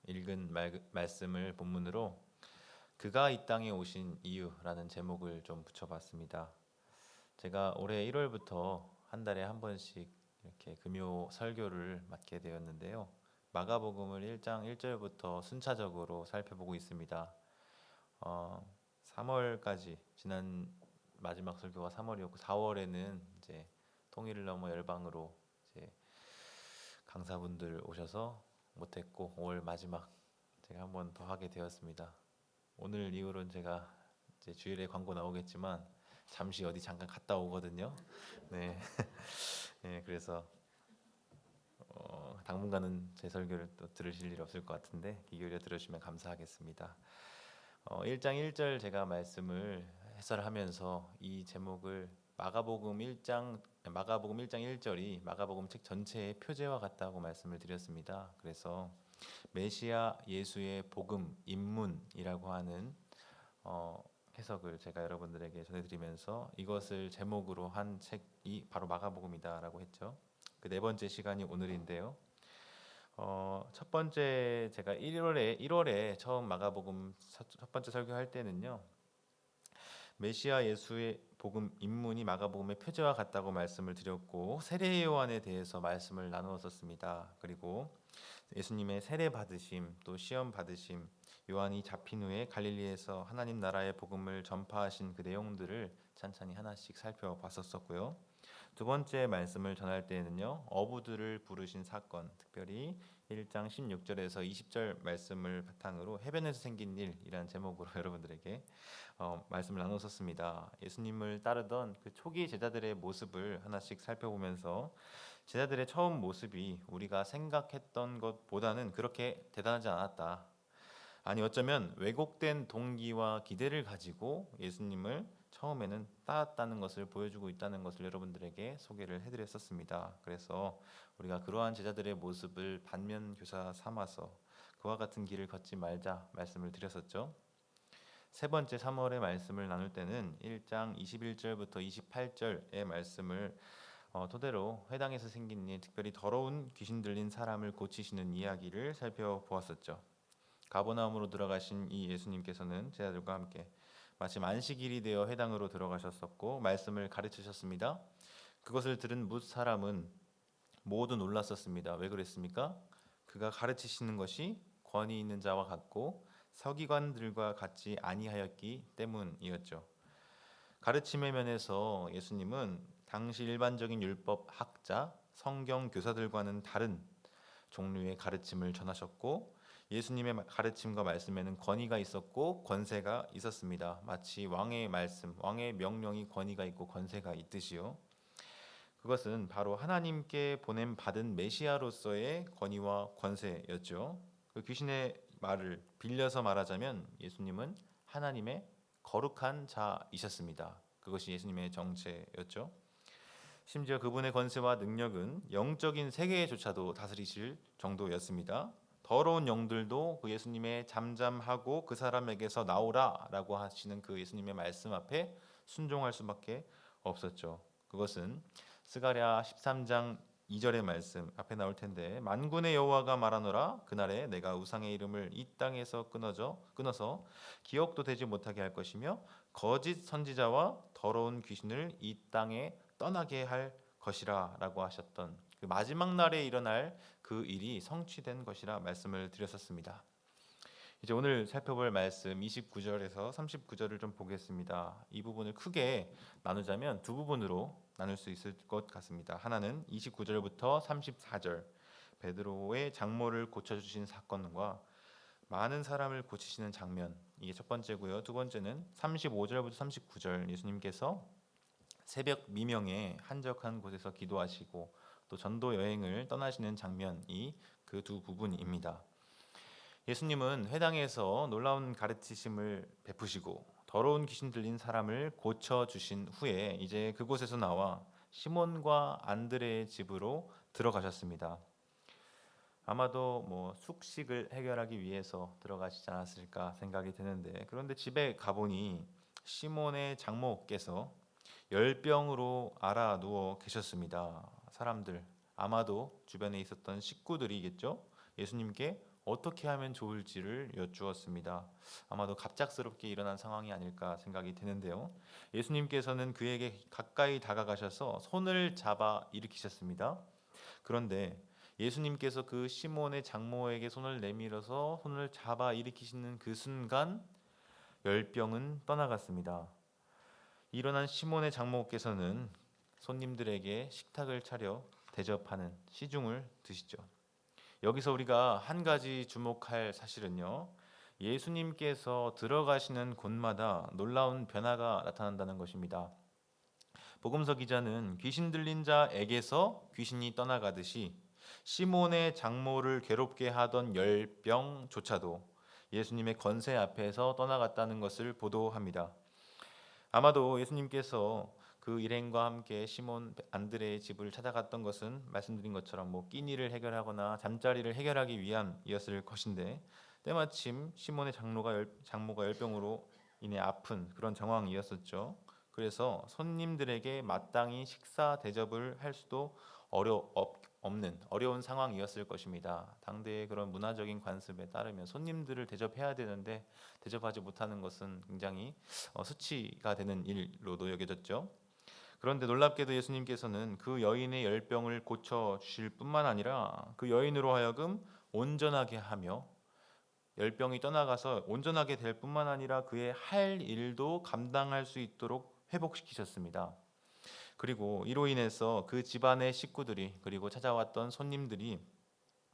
읽은 말씀을 본문으로 그가 이 땅에 오신 이유라는 제목을 좀 붙여봤습니다. 제가 올해 1월부터 한 달에 한 번씩 이렇게 금요 설교를 맡게 되었는데요. 마가복음을 1장 1절부터 순차적으로 살펴보고 있습니다. 3월까지 지난 마지막 설교가 3월이었고 4월에는 이제 통일을 넘어 열방으로 이제 강사분들 오셔서 못했고 5월 마지막 제가 한 번 더 하게 되었습니다. 오늘 이후로는 제가 이제 주일에 광고 나오겠지만 잠시 어디 잠깐 갔다 오거든요. 네, 네 그래서 당분간은 제 설교를 또 들으실 일이 없을 것 같은데 귀 기울여 들으시면 감사하겠습니다. 1장 1절 제가 말씀을 해설하면서 이 제목을 마가복음 1장 1절이 마가복음 책 전체의 표제와 같다고 말씀을 드렸습니다. 그래서 메시아 예수의 복음 입문이라고 하는 해석을 제가 여러분들에게 전해드리면서 이것을 제목으로 한 책이 바로 마가복음이다라고 했죠. 그 네 번째 시간이 오늘인데요. 첫 번째 제가 1월에 처음 마가복음 첫 번째 설교할 때는요. 메시아 예수의 복음 입문이 마가복음의 표제와 같다고 말씀을 드렸고 세례 요한에 대해서 말씀을 나누었었습니다. 그리고 예수님의 세례 받으심 또 시험 받으심 요한이 잡힌 후에 갈릴리에서 하나님 나라의 복음을 전파하신 그 내용들을 찬찬히 하나씩 살펴봤었고요. 두 번째 말씀을 전할 때에는요. 어부들을 부르신 사건, 특별히 1장 16절에서 20절 말씀을 바탕으로 해변에서 생긴 일이라는 제목으로 여러분들에게 말씀을 나눴었습니다. 예수님을 따르던 그 초기 제자들의 모습을 하나씩 살펴보면서 제자들의 처음 모습이 우리가 생각했던 것보다는 그렇게 대단하지 않았다. 아니 어쩌면 왜곡된 동기와 기대를 가지고 예수님을 처음에는 따랐다는 것을 보여주고 있다는 것을 여러분들에게 소개를 해드렸었습니다. 그래서 우리가 그러한 제자들의 모습을 반면 교사 삼아서 그와 같은 길을 걷지 말자 말씀을 드렸었죠. 세 번째 3월의 말씀을 나눌 때는 1장 21절부터 28절의 말씀을 토대로 회당에서 생긴 일, 특별히 더러운 귀신 들린 사람을 고치시는 이야기를 살펴보았었죠. 가버나움으로 들어가신 이 예수님께서는 제자들과 함께 마침 안식일이 되어 회당으로 들어가셨었고 말씀을 가르치셨습니다. 그것을 들은 뭇 사람은 모두 놀랐었습니다. 왜 그랬습니까? 그가 가르치시는 것이 권위 있는 자와 같고 서기관들과 같지 아니하였기 때문이었죠. 가르침의 면에서 예수님은 당시 일반적인 율법 학자, 성경 교사들과는 다른 종류의 가르침을 전하셨고 예수님의 가르침과 말씀에는 권위가 있었고 권세가 있었습니다. 마치 왕의 말씀, 왕의 명령이 권위가 있고 권세가 있듯이요. 그것은 바로 하나님께 보냄 받은 메시아로서의 권위와 권세였죠. 그 귀신의 말을 빌려서 말하자면 예수님은 하나님의 거룩한 자이셨습니다. 그것이 예수님의 정체였죠. 심지어 그분의 권세와 능력은 영적인 세계조차도 다스리실 정도였습니다. 더러운 영들도 그 예수님의 잠잠하고 그 사람에게서 나오라라고 하시는 그 예수님의 말씀 앞에 순종할 수밖에 없었죠. 그것은 스가랴 13장 2절의 말씀 앞에 나올 텐데 만군의 여호와가 말하노라 그날에 내가 우상의 이름을 이 땅에서 끊어서 기억도 되지 못하게 할 것이며 거짓 선지자와 더러운 귀신을 이 땅에 떠나게 할 것이라라고 하셨던 그 마지막 날에 일어날 그 일이 성취된 것이라 말씀을 드렸었습니다. 이제 오늘 살펴볼 말씀 29절에서 39절을 좀 보겠습니다. 이 부분을 크게 나누자면 두 부분으로 나눌 수 있을 것 같습니다. 하나는 29절부터 34절 베드로의 장모를 고쳐주신 사건과 많은 사람을 고치시는 장면 이게 첫 번째고요. 두 번째는 35절부터 39절 예수님께서 새벽 미명에 한적한 곳에서 기도하시고 또 전도 여행을 떠나시는 장면이 그 두 부분입니다. 예수님은 회당에서 놀라운 가르치심을 베푸시고 더러운 귀신 들린 사람을 고쳐 주신 후에 이제 그곳에서 나와 시몬과 안드레의 집으로 들어가셨습니다. 아마도 숙식을 해결하기 위해서 들어가시지 않았을까 생각이 드는데 그런데 집에 가보니 시몬의 장모께서 열병으로 앓아 누워 계셨습니다. 사람들 아마도 주변에 있었던 식구들이겠죠. 예수님께 어떻게 하면 좋을지를 여쭈었습니다. 아마도 갑작스럽게 일어난 상황이 아닐까 생각이 되는데요. 예수님께서는 그에게 가까이 다가가셔서 손을 잡아 일으키셨습니다. 그런데 예수님께서 그 시몬의 장모에게 손을 내밀어서 손을 잡아 일으키시는 그 순간 열병은 떠나갔습니다. 일어난 시몬의 장모께서는 손님들에게 식탁을 차려 대접하는 시중을 드시죠. 여기서 우리가 한 가지 주목할 사실은요, 예수님께서 들어가시는 곳마다 놀라운 변화가 나타난다는 것입니다. 복음서 기자는 귀신 들린 자에게서 귀신이 떠나가듯이 시몬의 장모를 괴롭게 하던 열병조차도 예수님의 권세 앞에서 떠나갔다는 것을 보도합니다. 아마도 예수님께서 그 일행과 함께 시몬 안드레의 집을 찾아갔던 것은 말씀드린 것처럼 끼니를 해결하거나 잠자리를 해결하기 위함이었을 것인데, 때마침 시몬의 장모가 열병으로 인해 아픈 그런 정황이었었죠. 그래서 손님들에게 마땅히 식사 대접을 할 수도 없는 어려운 상황이었을 것입니다. 당대의 그런 문화적인 관습에 따르면 손님들을 대접해야 되는데 대접하지 못하는 것은 굉장히 수치가 되는 일로도 여겨졌죠. 그런데 놀랍게도 예수님께서는 그 여인의 열병을 고쳐 주실 뿐만 아니라 그 여인으로 하여금 온전하게 하며 열병이 떠나가서 온전하게 될 뿐만 아니라 그의 할 일도 감당할 수 있도록 회복시키셨습니다. 그리고 이로 인해서 그 집안의 식구들이 그리고 찾아왔던 손님들이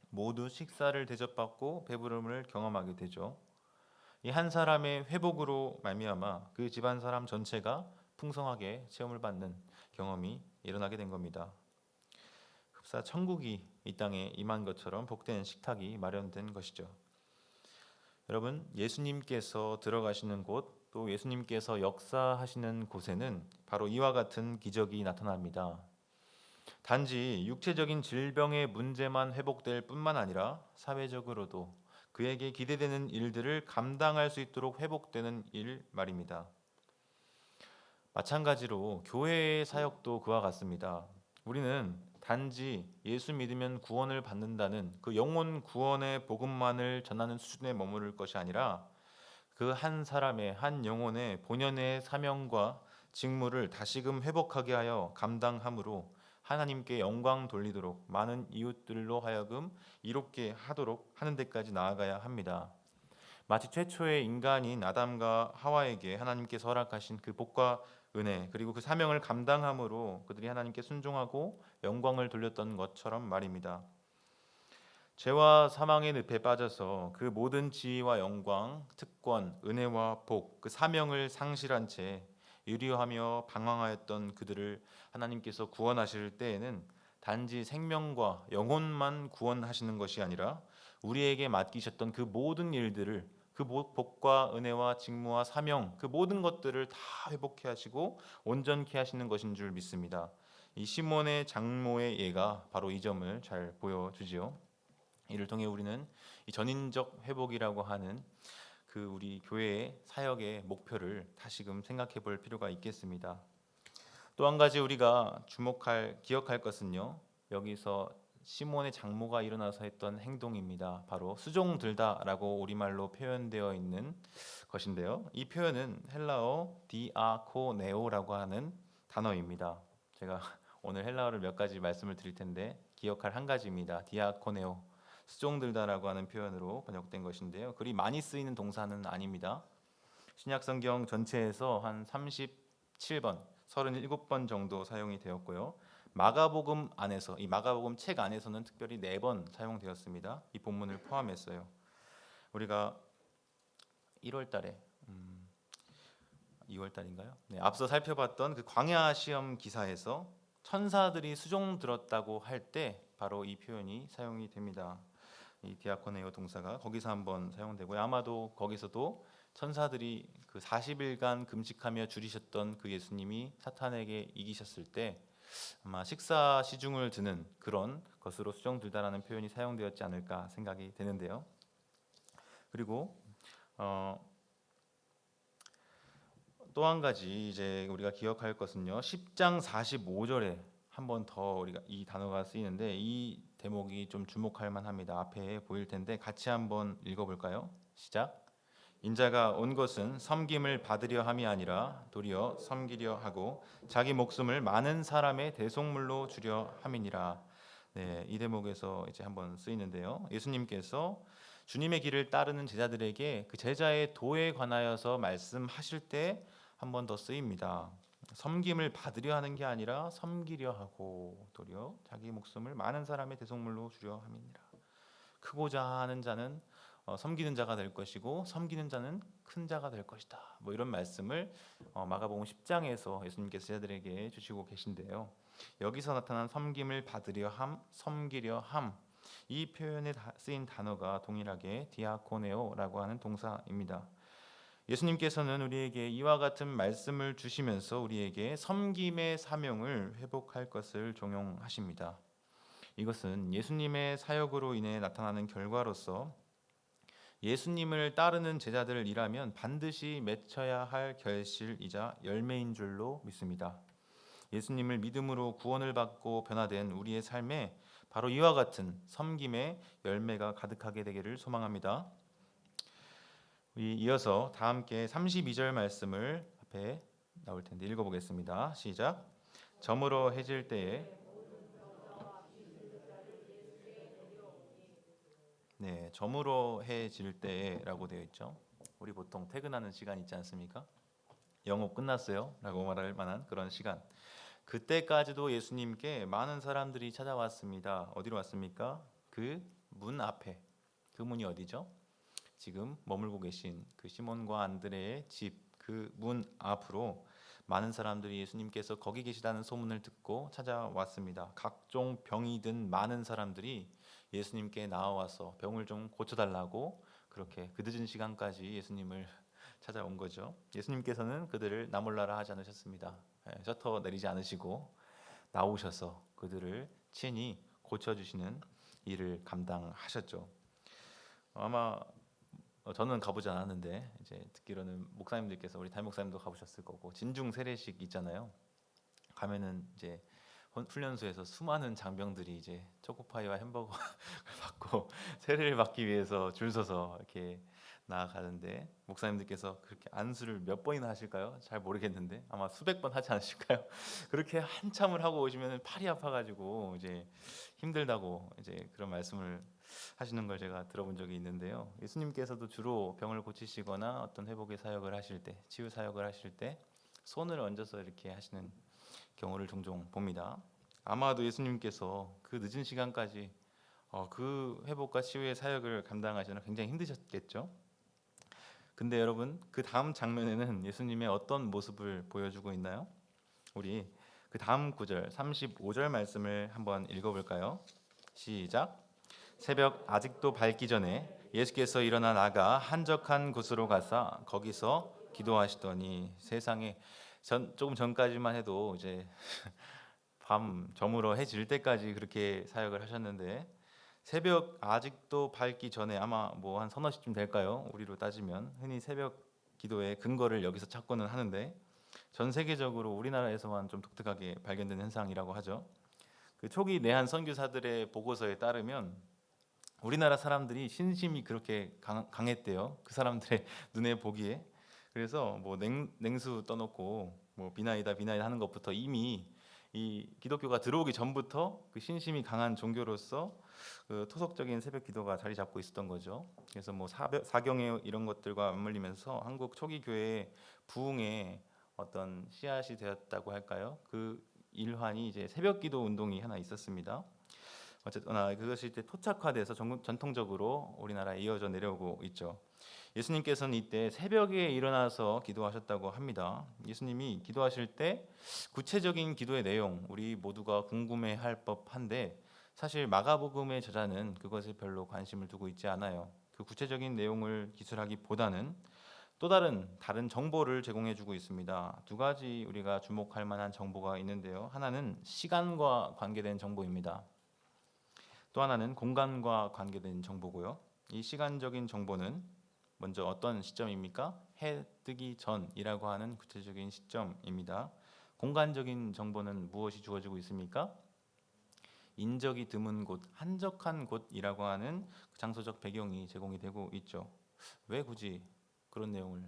모두 식사를 대접받고 배부름을 경험하게 되죠. 이 한 사람의 회복으로 말미암아 그 집안 사람 전체가 풍성하게 체험을 받는 경험이 일어나게 된 겁니다. 흡사 천국이 이 땅에 임한 것처럼 복된 식탁이 마련된 것이죠. 여러분, 예수님께서 들어가시는 곳, 또 예수님께서 역사하시는 곳에는 바로 이와 같은 기적이 나타납니다. 단지 육체적인 질병의 문제만 회복될 뿐만 아니라 사회적으로도 그에게 기대되는 일들을 감당할 수 있도록 회복되는 일 말입니다. 마찬가지로 교회의 사역도 그와 같습니다. 우리는 단지 예수 믿으면 구원을 받는다는 그 영혼 구원의 복음만을 전하는 수준에 머무를 것이 아니라 그 한 사람의 한 영혼의 본연의 사명과 직무를 다시금 회복하게 하여 감당함으로 하나님께 영광 돌리도록 많은 이웃들로 하여금 이롭게 하도록 하는 데까지 나아가야 합니다. 마치 최초의 인간인 아담과 하와에게 하나님께서 허락하신 그 복과 은혜 그리고 그 사명을 감당함으로 그들이 하나님께 순종하고 영광을 돌렸던 것처럼 말입니다. 죄와 사망의 늪에 빠져서 그 모든 지위와 영광, 특권, 은혜와 복, 그 사명을 상실한 채 유리하며 방황하였던 그들을 하나님께서 구원하실 때에는 단지 생명과 영혼만 구원하시는 것이 아니라 우리에게 맡기셨던 그 모든 일들을 그 복과 은혜와 직무와 사명 그 모든 것들을 다 회복해 하시고 온전케 하시는 것인 줄 믿습니다. 이 시몬의 장모의 예가 바로 이 점을 잘 보여주지요. 이를 통해 우리는 이 전인적 회복이라고 하는 그 우리 교회의 사역의 목표를 다시금 생각해 볼 필요가 있겠습니다. 또 한 가지 우리가 기억할 것은요. 여기서 시몬의 장모가 일어나서 했던 행동입니다. 바로 수종 들다라고 우리말로 표현되어 있는 것인데요. 이 표현은 헬라어 디아코네오라고 하는 단어입니다. 제가 오늘 헬라어를 몇 가지 말씀을 드릴 텐데 기억할 한 가지입니다. 디아코네오. 수종 들다라고 하는 표현으로 번역된 것인데요. 그리 많이 쓰이는 동사는 아닙니다. 신약성경 전체에서 한 37번, 37번 정도 사용이 되었고요. 마가복음 안에서 이 마가복음 책 안에서는 특별히 4번 사용되었습니다. 이 본문을 포함했어요. 우리가 1월 달에 2월 달인가요? 네, 앞서 살펴봤던 그 광야 시험 기사에서 천사들이 수종 들었다고 할 때 바로 이 표현이 사용이 됩니다. 이 디아코네오 동사가 거기서 한번 사용되고요. 아마도 거기서도 천사들이 그 40일간 금식하며 줄이셨던 그 예수님이 사탄에게 이기셨을 때 아마 식사 시중을 드는 그런 것으로 수종 들다라는 표현이 사용되었지 않을까 생각이 되는데요. 그리고 또 한 가지 이제 우리가 기억할 것은요. 10장 45절에 한 번 더 우리가 이 단어가 쓰이는데 이 대목이 좀 주목할 만합니다. 앞에 보일 텐데 같이 한번 읽어볼까요? 시작. 인자가 온 것은 섬김을 받으려 함이 아니라 도리어 섬기려 하고 자기 목숨을 많은 사람의 대속물로 주려 함이니라. 네, 이 대목에서 이제 한번 쓰이는데요. 예수님께서 주님의 길을 따르는 제자들에게 그 제자의 도에 관하여서 말씀하실 때 한 번 더 쓰입니다. 섬김을 받으려 하는 게 아니라 섬기려 하고 도리어 자기 목숨을 많은 사람의 대속물로 주려 함이니라. 크고자 하는 자는 섬기는 자가 될 것이고 섬기는 자는 큰 자가 될 것이다. 뭐 이런 말씀을 마가복음 10장에서 예수님께서 제자들에게 주시고 계신데요. 여기서 나타난 섬김을 받으려 함, 섬기려 함, 이 표현에 쓰인 단어가 동일하게 디아코네오라고 하는 동사입니다. 예수님께서는 우리에게 이와 같은 말씀을 주시면서 우리에게 섬김의 사명을 회복할 것을 종용하십니다. 이것은 예수님의 사역으로 인해 나타나는 결과로서 예수님을 따르는 제자들이라면 반드시 맺혀야 할 결실이자 열매인 줄로 믿습니다. 예수님을 믿음으로 구원을 받고 변화된 우리의 삶에 바로 이와 같은 섬김의 열매가 가득하게 되기를 소망합니다. 이어서 다 함께 32절 말씀을 앞에 나올 텐데 읽어보겠습니다. 시작. 저물어 해질 때에 네, 저물어 해질 때라고 되어 있죠. 우리 보통 퇴근하는 시간 있지 않습니까? 영업 끝났어요 라고 말할 만한 그런 시간. 그때까지도 예수님께 많은 사람들이 찾아왔습니다. 어디로 왔습니까? 그 문 앞에. 그 문이 어디죠? 지금 머물고 계신 그 시몬과 안드레의 집 그 문 앞으로 많은 사람들이 예수님께서 거기 계시다는 소문을 듣고 찾아왔습니다. 각종 병이 든 많은 사람들이 예수님께 나와서 병을 좀 고쳐달라고 그렇게 그 늦은 시간까지 예수님을 찾아온 거죠. 예수님께서는 그들을 나몰라라 하지 않으셨습니다. 셔터 내리지 않으시고 나오셔서 그들을 친히 고쳐주시는 일을 감당하셨죠. 아마 저는 가보지 않았는데 이제 듣기로는 목사님들께서 우리 담임 목사님도 가보셨을 거고 진중 세례식 있잖아요. 가면은 이제 훈련소에서 수많은 장병들이 이제 초코파이와 햄버거를 받고 세례를 받기 위해서 줄 서서 이렇게 나아가는데 목사님들께서 그렇게 안수를 몇 번이나 하실까요? 잘 모르겠는데 아마 수백 번 하지 않으실까요? 그렇게 한참을 하고 오시면 팔이 아파가지고 이제 힘들다고 이제 그런 말씀을 하시는 걸 제가 들어본 적이 있는데요. 예수님께서도 주로 병을 고치시거나 어떤 회복의 사역을 하실 때, 치유 사역을 하실 때 손을 얹어서 이렇게 하시는 경우를 종종 봅니다. 아마도 예수님께서 그 늦은 시간까지 그 회복과 치유의 사역을 감당하시느라 굉장히 힘드셨겠죠. 근데 여러분 그 다음 장면에는 예수님의 어떤 모습을 보여주고 있나요? 우리 그 다음 구절 35절 말씀을 한번 읽어볼까요? 시작. 새벽 아직도 밝기 전에 예수께서 일어나 나가 한적한 곳으로 가사 거기서 기도하시더니 세상에 조금 전까지만 해도 이제 밤 저물어 해질 때까지 그렇게 사역을 하셨는데 새벽 아직도 밝기 전에 아마 뭐 한 서너 시쯤 될까요? 우리로 따지면 흔히 새벽 기도의 근거를 여기서 찾고는 하는데 전 세계적으로 우리나라에서만 좀 독특하게 발견된 현상이라고 하죠. 그 초기 내한 선교사들의 보고서에 따르면 우리나라 사람들이 신심이 그렇게 강했대요. 그 사람들의 눈에 보기에. 그래서 뭐 냉수 떠놓고 뭐 비나이다 하는 것부터 이미 이 기독교가 들어오기 전부터 그 신심이 강한 종교로서 그 토속적인 새벽 기도가 자리 잡고 있었던 거죠. 그래서 뭐 사경회 이런 것들과 맞물리면서 한국 초기 교회의 부흥의 어떤 씨앗이 되었다고 할까요? 그 일환이 이제 새벽 기도 운동이 하나 있었습니다. 어쨌거나 그것이 이제 토착화돼서 전통적으로 우리나라에 이어져 내려오고 있죠. 예수님께서는 이때 새벽에 일어나서 기도하셨다고 합니다. 예수님이 기도하실 때 구체적인 기도의 내용 우리 모두가 궁금해할 법한데 사실 마가복음의 저자는 그것에 별로 관심을 두고 있지 않아요. 그 구체적인 내용을 기술하기보다는 또 다른 정보를 제공해주고 있습니다. 두 가지 우리가 주목할 만한 정보가 있는데요. 하나는 시간과 관계된 정보입니다. 또 하나는 공간과 관계된 정보고요. 이 시간적인 정보는 먼저 어떤 시점입니까? 해 뜨기 전이라고 하는 구체적인 시점입니다. 공간적인 정보는 무엇이 주어지고 있습니까? 인적이 드문 곳, 한적한 곳이라고 하는 그 장소적 배경이 제공이 되고 있죠. 왜 굳이 그런 내용을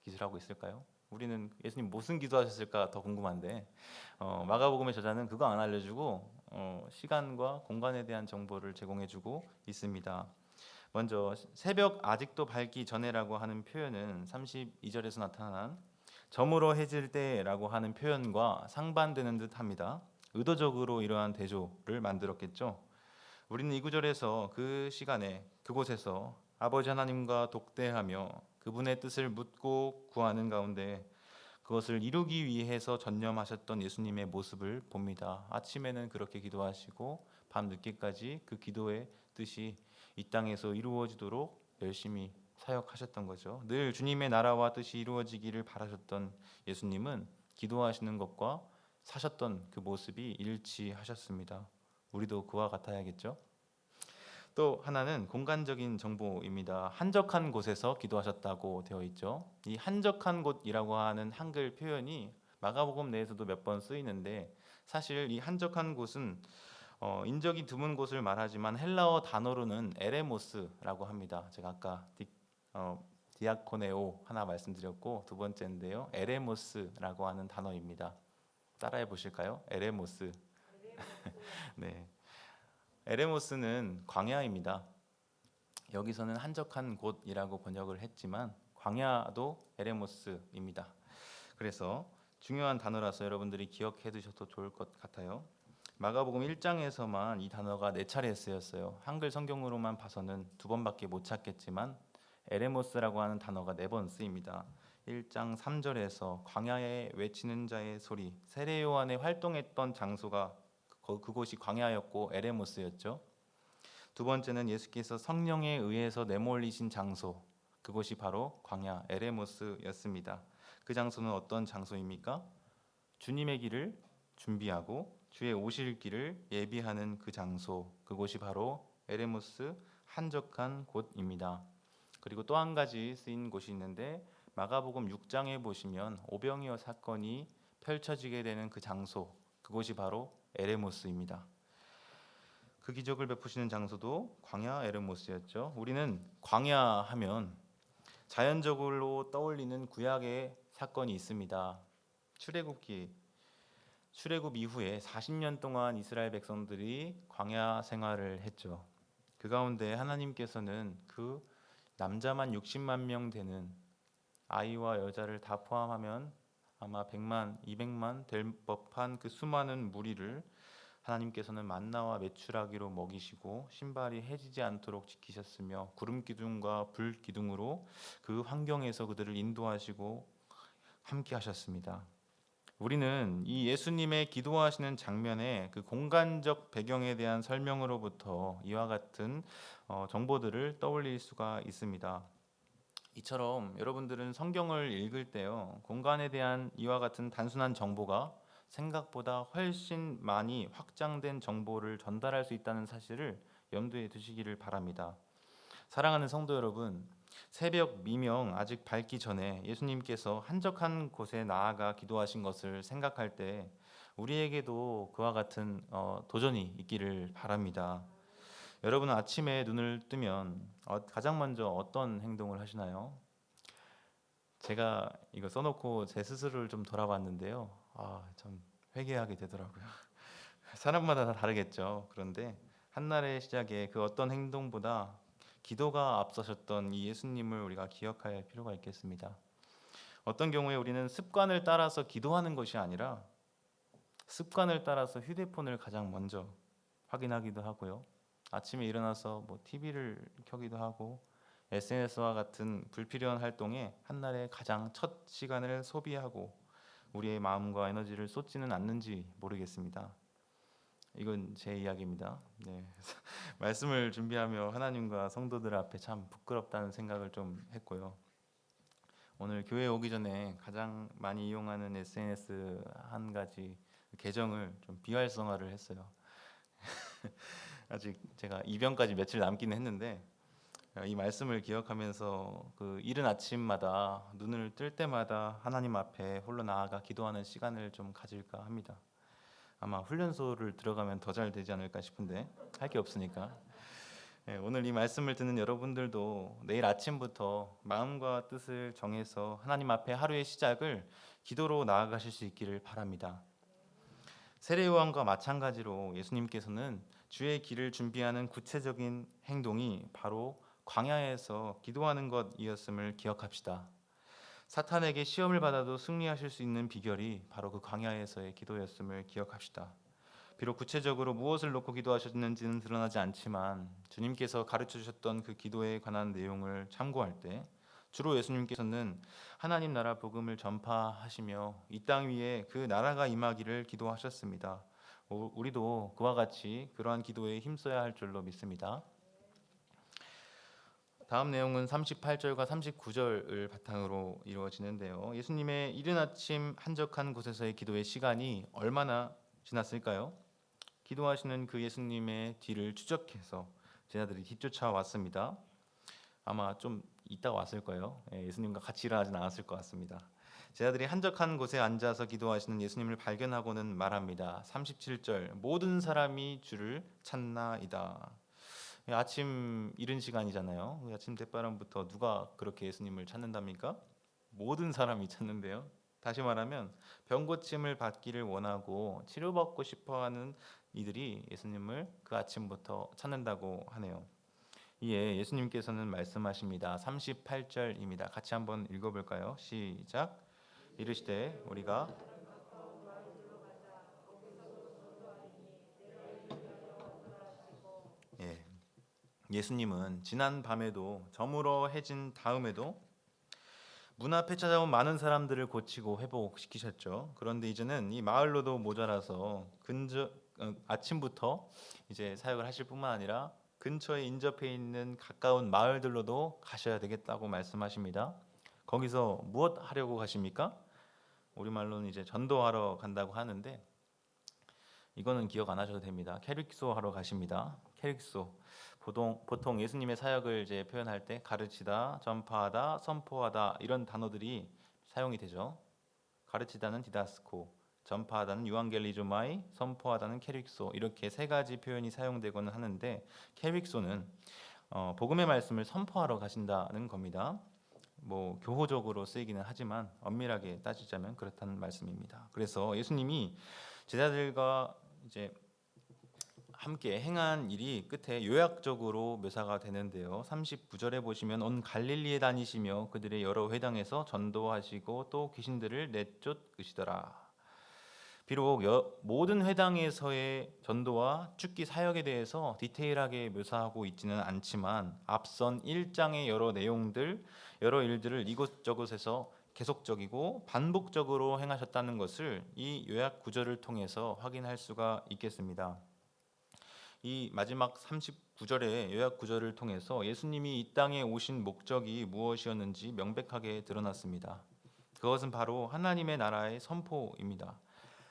기술하고 있을까요? 우리는 예수님 무슨 기도하셨을까 더 궁금한데 마가복음의 저자는 그거 안 알려주고 시간과 공간에 대한 정보를 제공해주고 있습니다. 먼저 새벽 아직도 밝기 전에라고 하는 표현은 32절에서 나타난 저물어 해질 때라고 하는 표현과 상반되는 듯합니다. 의도적으로 이러한 대조를 만들었겠죠. 우리는 이 구절에서 그 시간에 그곳에서 아버지 하나님과 독대하며 그분의 뜻을 묻고 구하는 가운데 그것을 이루기 위해서 전념하셨던 예수님의 모습을 봅니다. 아침에는 그렇게 기도하시고 밤 늦게까지 그 기도의 뜻이 이 땅에서 이루어지도록 열심히 사역하셨던 거죠. 늘 주님의 나라와 뜻이 이루어지기를 바라셨던 예수님은 기도하시는 것과 사셨던 그 모습이 일치하셨습니다. 우리도 그와 같아야겠죠? 또 하나는 공간적인 정보입니다. 한적한 곳에서 기도하셨다고 되어 있죠. 이 한적한 곳이라고 하는 한글 표현이 마가복음 내에서도 몇 번 쓰이는데 사실 이 한적한 곳은 인적이 드문 곳을 말하지만 헬라어 단어로는 에레모스라고 합니다. 제가 아까 디아코네오 하나 말씀드렸고 두 번째인데요. 에레모스라고 하는 단어입니다. 따라해 보실까요? 에레모스. 네. 에레모스는 광야입니다. 여기서는 한적한 곳이라고 번역을 했지만 광야도 에레모스입니다. 그래서 중요한 단어라서 여러분들이 기억해 두셔도 좋을 것 같아요. 마가복음 1장에서만 이 단어가 4차례 쓰였어요. 한글 성경으로만 봐서는 2번밖에 못 찾겠지만 에레모스라고 하는 단어가 4번 쓰입니다. 1장 3절에서 광야에 외치는 자의 소리, 세례 요한의 활동했던 장소가 그곳이 광야였고 에레모스였죠. 두 번째는 예수께서 성령에 의해서 내몰리신 장소, 그곳이 바로 광야 에레모스였습니다. 그 장소는 어떤 장소입니까? 주님의 길을 준비하고 주의 오실 길을 예비하는 그 장소, 그곳이 바로 에레모스 한적한 곳입니다. 그리고 또 한 가지 쓰인 곳이 있는데 마가복음 6장에 보시면 오병이어 사건이 펼쳐지게 되는 그 장소, 그곳이 바로 에레모스입니다. 그 기적을 베푸시는 장소도 광야 에레모스였죠. 우리는 광야 하면 자연적으로 떠올리는 구약의 사건이 있습니다. 출애굽 이후에 40년 동안 이스라엘 백성들이 광야 생활을 했죠. 그 가운데 하나님께서는 그 남자만 60만 명 되는 아이와 여자를 다 포함하면 아마 100만, 200만 될 법한 그 수많은 무리를 하나님께서는 만나와 메추라기로 먹이시고 신발이 해지지 않도록 지키셨으며 구름 기둥과 불 기둥으로 그 환경에서 그들을 인도하시고 함께 하셨습니다. 우리는 이 예수님의 기도하시는 장면의 그 공간적 배경에 대한 설명으로부터 이와 같은 정보들을 떠올릴 수가 있습니다. 이처럼 여러분들은 성경을 읽을 때요, 공간에 대한 이와 같은 단순한 정보가 생각보다 훨씬 많이 확장된 정보를 전달할 수 있다는 사실을 염두에 두시기를 바랍니다. 사랑하는 성도 여러분, 새벽 미명 아직 밝기 전에 예수님께서 한적한 곳에 나아가 기도하신 것을 생각할 때 우리에게도 그와 같은 도전이 있기를 바랍니다. 여러분은 아침에 눈을 뜨면 가장 먼저 어떤 행동을 하시나요? 제가 이거 써놓고 제 스스로를 좀 돌아봤는데요. 참 회개하게 되더라고요. 사람마다 다 다르겠죠. 그런데 한날의 시작에 그 어떤 행동보다 기도가 앞서셨던 이 예수님을 우리가 기억할 필요가 있겠습니다. 어떤 경우에 우리는 습관을 따라서 기도하는 것이 아니라 습관을 따라서 휴대폰을 가장 먼저 확인하기도 하고요. 아침에 일어나서 TV를 켜기도 하고 SNS와 같은 불필요한 활동에 한날의 가장 첫 시간을 소비하고 우리의 마음과 에너지를 쏟지는 않는지 모르겠습니다. 이건 제 이야기입니다. 네. 말씀을 준비하며 하나님과 성도들 앞에 참 부끄럽다는 생각을 좀 했고요. 오늘 교회 오기 전에 가장 많이 이용하는 SNS 한 가지 계정을 좀 비활성화를 했어요. 아직 제가 입영까지 며칠 남기는 했는데 이 말씀을 기억하면서 그 이른 아침마다 눈을 뜰 때마다 하나님 앞에 홀로 나아가 기도하는 시간을 좀 가질까 합니다. 아마 훈련소를 들어가면 더 잘 되지 않을까 싶은데 할 게 없으니까. 오늘 이 말씀을 듣는 여러분들도 내일 아침부터 마음과 뜻을 정해서 하나님 앞에 하루의 시작을 기도로 나아가실 수 있기를 바랍니다. 세례요한과 마찬가지로 예수님께서는 주의 길을 준비하는 구체적인 행동이 바로 광야에서 기도하는 것이었음을 기억합시다. 사탄에게 시험을 받아도 승리하실 수 있는 비결이 바로 그 광야에서의 기도였음을 기억합시다. 비록 구체적으로 무엇을 놓고 기도하셨는지는 드러나지 않지만 주님께서 가르쳐 주셨던 그 기도에 관한 내용을 참고할 때 주로 예수님께서는 하나님 나라 복음을 전파하시며 이 땅 위에 그 나라가 임하기를 기도하셨습니다. 우리도 그와 같이 그러한 기도에 힘써야 할 줄로 믿습니다. 다음 내용은 38절과 39절을 바탕으로 이루어지는데요. 예수님의 이른 아침 한적한 곳에서의 기도의 시간이 얼마나 지났을까요? 기도하시는 그 예수님의 뒤를 추적해서 제자들이 뒤쫓아왔습니다. 아마 좀 이따가 왔을 거예요. 예수님과 같이 일어나진 않았을 것 같습니다. 제자들이 한적한 곳에 앉아서 기도하시는 예수님을 발견하고는 말합니다. 37절 모든 사람이 주를 찾나이다. 아침 이른 시간이잖아요. 아침 대바람부터 누가 그렇게 예수님을 찾는답니까? 모든 사람이 찾는데요. 다시 말하면 병고침을 받기를 원하고 치료받고 싶어하는 이들이 예수님을 그 아침부터 찾는다고 하네요. 이에 예수님께서는 말씀하십니다. 38절입니다. 같이 한번 읽어볼까요? 시작. 이르시되 우리가 예, 예수님은 지난 밤에도 저물어 해진 다음에도 문 앞에 찾아온 많은 사람들을 고치고 회복시키셨죠. 그런데 이제는 이 마을로도 모자라서 아침부터 이제 사역을 하실 뿐만 아니라 근처에 인접해 있는 가까운 마을들로도 가셔야 되겠다고 말씀하십니다. 거기서 무엇 하려고 가십니까? 우리말로는 이제 전도하러 간다고 하는데 이거는 기억 안 하셔도 됩니다. 캐릭소 하러 가십니다. 캐릭소. 보통 예수님의 사역을 이제 표현할 때 가르치다, 전파하다, 선포하다 이런 단어들이 사용이 되죠. 가르치다는 디다스코, 전파하다는 유앙겔리조마이, 선포하다는 캐릭소 이렇게 세 가지 표현이 사용되고는 하는데 캐릭소는 복음의 말씀을 선포하러 가신다는 겁니다. 뭐 교호적으로 쓰이기는 하지만 엄밀하게 따지자면 그렇다는 말씀입니다. 그래서 예수님이 제자들과 이제 함께 행한 일이 끝에 요약적으로 묘사가 되는데요. 39절에 보시면 온 갈릴리에 다니시며 그들의 여러 회당에서 전도하시고 또 귀신들을 내쫓으시더라. 비록 모든 회당에서의 전도와 축기 사역에 대해서 디테일하게 묘사하고 있지는 않지만 앞선 1장의 여러 내용들, 여러 일들을 이곳저곳에서 계속적이고 반복적으로 행하셨다는 것을 이 요약 구절을 통해서 확인할 수가 있겠습니다. 이 마지막 39절의 요약 구절을 통해서 예수님이 이 땅에 오신 목적이 무엇이었는지 명백하게 드러났습니다. 그것은 바로 하나님의 나라의 선포입니다.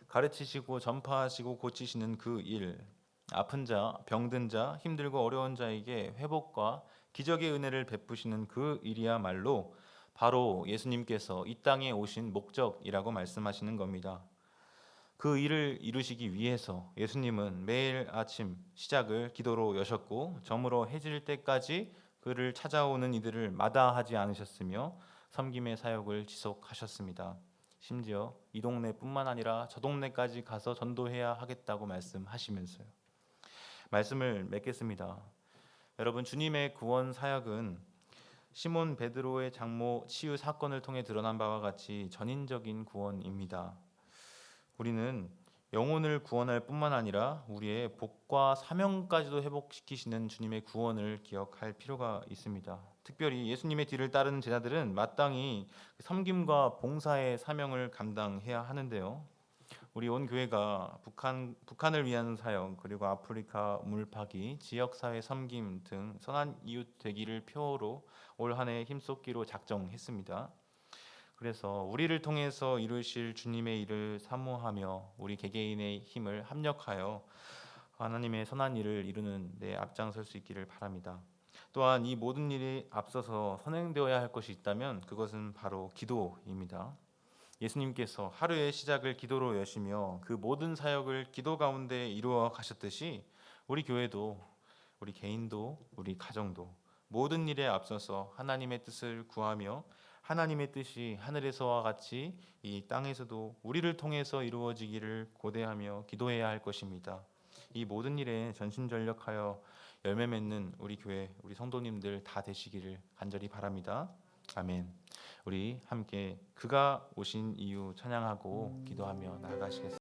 가르치시고 전파하시고 고치시는 그 일, 아픈 자, 병든 자, 힘들고 어려운 자에게 회복과 기적의 은혜를 베푸시는 그 일이야말로 바로 예수님께서 이 땅에 오신 목적이라고 말씀하시는 겁니다. 그 일을 이루시기 위해서 예수님은 매일 아침 시작을 기도로 여셨고 저물어 해질 때까지 그를 찾아오는 이들을 마다하지 않으셨으며 섬김의 사역을 지속하셨습니다. 심지어 이 동네뿐만 아니라 저 동네까지 가서 전도해야 하겠다고 말씀하시면서요. 말씀을 맺겠습니다. 여러분, 주님의 구원 사역은 시몬 베드로의 장모 치유 사건을 통해 드러난 바와 같이 전인적인 구원입니다. 우리는 영혼을 구원할 뿐만 아니라 우리의 복과 사명까지도 회복시키시는 주님의 구원을 기억할 필요가 있습니다. 특별히 예수님의 뒤를 따르는 제자들은 마땅히 섬김과 봉사의 사명을 감당해야 하는데요. 우리 온 교회가 북한을 위한 사역 그리고 아프리카 물파기, 지역사회 섬김 등 선한 이웃 되기를 표어로 올 한 해 힘쏟기로 작정했습니다. 그래서 우리를 통해서 이루실 주님의 일을 사모하며 우리 개개인의 힘을 합력하여 하나님의 선한 일을 이루는 데 앞장설 수 있기를 바랍니다. 또한 이 모든 일이 앞서서 선행되어야 할 것이 있다면 그것은 바로 기도입니다. 예수님께서 하루의 시작을 기도로 여시며 그 모든 사역을 기도 가운데 이루어 가셨듯이 우리 교회도, 우리 개인도, 우리 가정도 모든 일에 앞서서 하나님의 뜻을 구하며 하나님의 뜻이 하늘에서와 같이 이 땅에서도 우리를 통해서 이루어지기를 고대하며 기도해야 할 것입니다. 이 모든 일에 전심전력하여 열매 맺는 우리 교회, 우리 성도님들 다 되시기를 간절히 바랍니다. 아멘. 우리 함께 그가 오신 이유 찬양하고 기도하며 나아가시겠습니다.